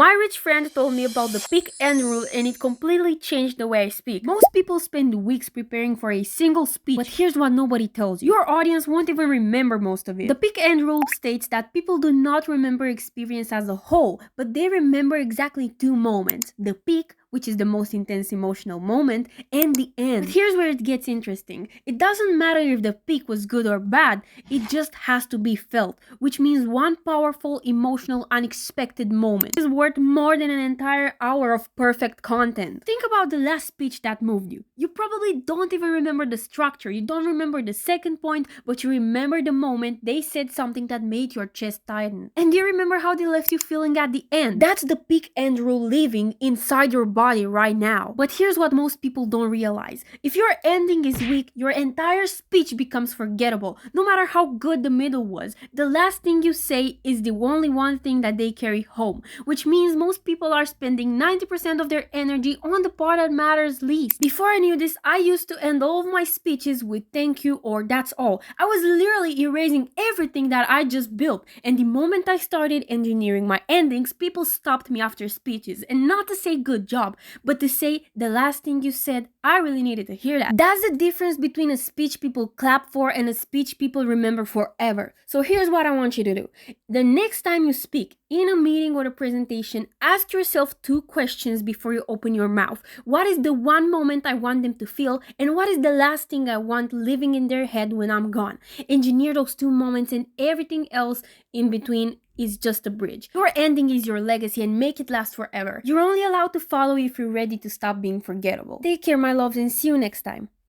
My rich friend told me about the peak end rule and it completely changed the way I speak. Most people spend weeks preparing for a single speech, but here's what nobody tells you. Your audience won't even remember most of it. The peak end rule states that people do not remember experience as a whole, but they remember exactly two moments. The peak, which is the most intense emotional moment, and the end. But here's where it gets interesting. It doesn't matter if the peak was good or bad, it just has to be felt, which means one powerful, emotional, unexpected moment is worth more than an entire hour of perfect content. Think about the last speech that moved you. You probably don't even remember the structure, you don't remember the second point, but you remember the moment they said something that made your chest tighten. And you remember how they left you feeling at the end. That's the peak end rule living inside your body right now. But here's what most people don't realize. If your ending is weak, your entire speech becomes forgettable. No matter how good the middle was, the last thing you say is the only one thing that they carry home, which means most people are spending 90% of their energy on the part that matters least. Before I knew this, I used to end all of my speeches with thank you or that's all. I was literally erasing everything that I just built, and the moment I started engineering my endings, people stopped me after speeches, and not to say good job, but to say the last thing you said, I really needed to hear that. That's the difference between a speech people clap for and a speech people remember forever. So here's what I want you to do. The next time you speak, in a meeting or a presentation, ask yourself two questions before you open your mouth. What is the one moment I want them to feel, and what is the last thing I want living in their head when I'm gone? Engineer those two moments, and everything else in between is just a bridge. Your ending is your legacy, and make it last forever. You're only allowed to follow if you're ready to stop being forgettable. Take care, my loves, and see you next time.